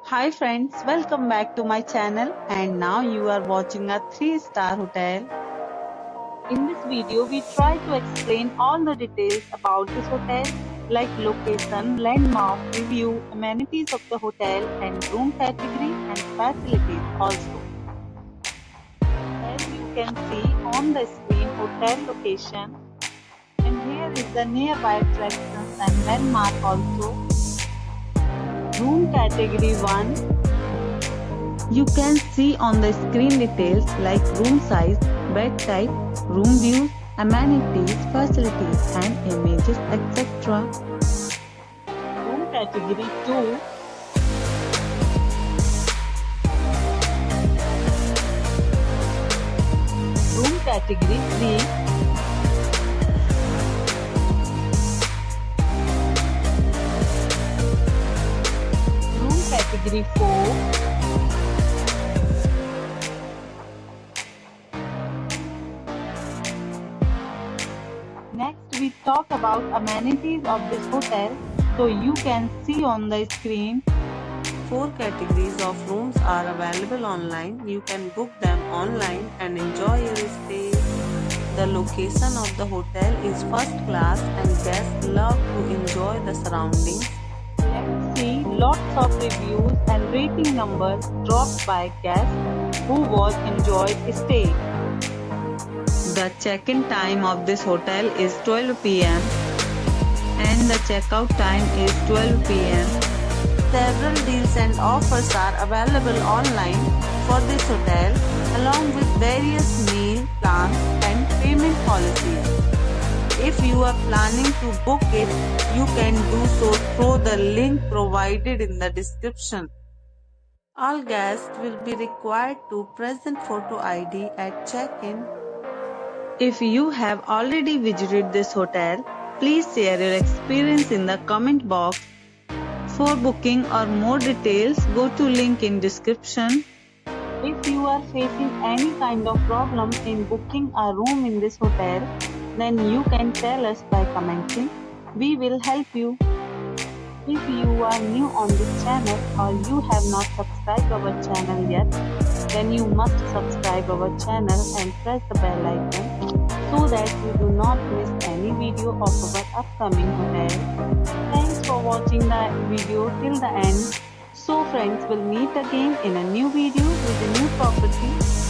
Hi friends, welcome back to my channel and now you are watching a 3-star hotel. In this video, we try to explain all the details about this hotel like location, landmark, review, amenities of the hotel and room category and facilities also. As you can see on the screen, hotel location, and here is the nearby attractions and landmark also. Room category 1. You can see on the screen details like room size, bed type, room views, amenities, facilities and images etc. Room category 2. Room category 3. Category 4. Next we talk about amenities of this hotel. So you can see on the screen. 4 categories of rooms are available online. You can book them online and enjoy your stay. The location of the hotel is first class and guests love to enjoy the surroundings. Let's see lots of reviews and rating numbers dropped by guests who was enjoyed stay. The check-in time of this hotel is 12 p.m. and the check-out time is 12 p.m. Several deals and offers are available online for this hotel along with various meal plans and payment policies. If you are planning to book it, you can do so through the link provided in the description. All guests will be required to present photo ID at check-in. If you have already visited this hotel, please share your experience in the comment box. For booking or more details, go to link in description. If you are facing any kind of problem in booking a room in this hotel, then you can tell us by commenting. We will help you. If you are new on this channel or you have not subscribed our channel yet, then you must subscribe our channel and press the bell icon so that you do not miss any video of our upcoming hotel. Thanks for watching the video till the end. So friends, will meet again in a new video with a new property.